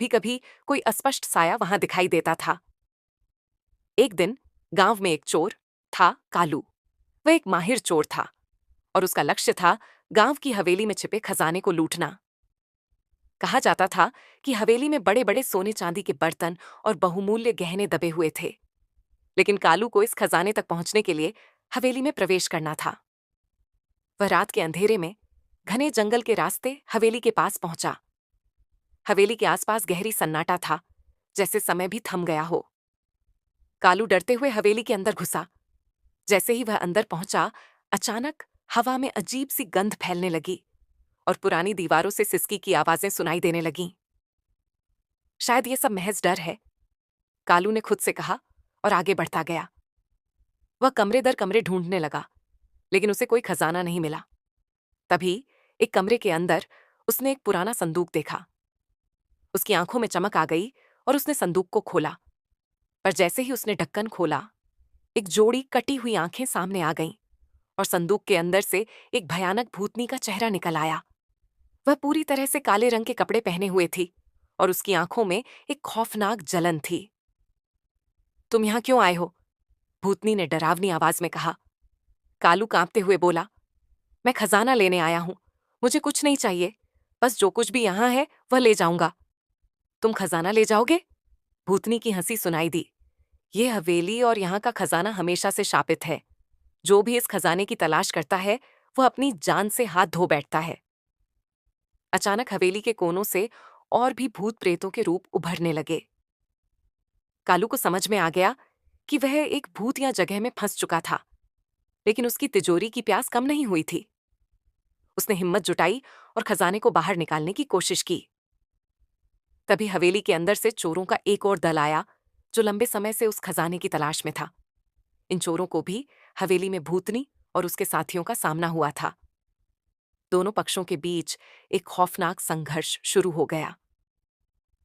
कभी कभी कोई अस्पष्ट साया वहां दिखाई देता था। एक दिन गांव में एक चोर था, कालू। वह एक माहिर चोर था और उसका लक्ष्य था गांव की हवेली में छिपे खजाने को लूटना। कहा जाता था कि हवेली में बड़े बड़े सोने चांदी के बर्तन और बहुमूल्य गहने दबे हुए थे। लेकिन कालू को इस खजाने तक पहुंचने के लिए हवेली में प्रवेश करना था। वह रात के अंधेरे में घने जंगल के रास्ते हवेली के पास पहुंचा। हवेली के आसपास गहरी सन्नाटा था, जैसे समय भी थम गया हो। कालू डरते हुए हवेली के अंदर घुसा। जैसे ही वह अंदर पहुंचा, अचानक हवा में अजीब सी गंध फैलने लगी और पुरानी दीवारों से सिसकी की आवाजें सुनाई देने लगीं। शायद ये सब महज डर है, कालू ने खुद से कहा और आगे बढ़ता गया। वह कमरे दर कमरे ढूंढने लगा, लेकिन उसे कोई खजाना नहीं मिला। तभी एक कमरे के अंदर उसने एक पुराना संदूक देखा। उसकी आंखों में चमक आ गई और उसने संदूक को खोला। पर जैसे ही उसने ढक्कन खोला, एक जोड़ी कटी हुई आंखें सामने आ गईं और संदूक के अंदर से एक भयानक भूतनी का चेहरा निकल आया। वह पूरी तरह से काले रंग के कपड़े पहने हुए थी और उसकी आंखों में एक खौफनाक जलन थी। तुम यहां क्यों आए हो? भूतनी ने डरावनी आवाज में कहा। कालू कांपते हुए बोला, मैं खजाना लेने आया हूं। मुझे कुछ नहीं चाहिए, बस जो कुछ भी यहां है वह ले जाऊंगा। तुम खजाना ले जाओगे? भूतनी की हंसी सुनाई दी। ये हवेली और यहाँ का खजाना हमेशा से शापित है। जो भी इस खजाने की तलाश करता है, वह अपनी जान से हाथ धो बैठता है। अचानक हवेली के कोनों से और भी भूत प्रेतों के रूप उभरने लगे। कालू को समझ में आ गया कि वह एक भूत या जगह में फंस चुका था, लेकिन उसकी तिजोरी की प्यास कम नहीं हुई थी। उसने हिम्मत जुटाई और खजाने को बाहर निकालने की कोशिश की। तभी हवेली के अंदर से चोरों का एक और दल आया, जो लंबे समय से उस खजाने की तलाश में था। इन चोरों को भी हवेली में भूतनी और उसके साथियों का सामना हुआ था। दोनों पक्षों के बीच एक खौफनाक संघर्ष शुरू हो गया।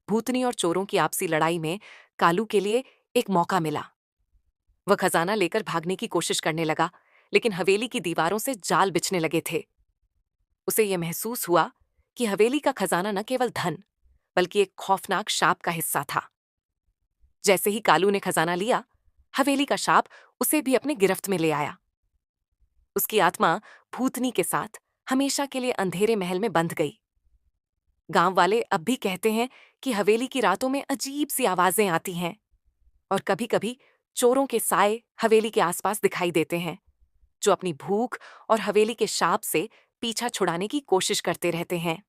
भूतनी और चोरों की आपसी लड़ाई में कालू के लिए एक मौका मिला। वह खजाना लेकर भागने की कोशिश करने लगा, लेकिन हवेली की दीवारों से जाल बिछने लगे थे। उसे यह महसूस हुआ कि हवेली का खजाना न केवल धन, बल्कि एक खौफनाक शाप का हिस्सा था। जैसे ही कालू ने खजाना लिया, हवेली का शाप उसे भी अपने गिरफ्त में ले आया। उसकी आत्मा भूतनी के साथ हमेशा के लिए अंधेरे महल में बंध गई। गांव वाले अब भी कहते हैं कि हवेली की रातों में अजीब सी आवाजें आती हैं और कभी-कभी चोरों के साए हवेली के आसपास दिखाई देते हैं, जो अपनी भूख और हवेली के शाप से पीछा छुड़ाने की कोशिश करते रहते हैं।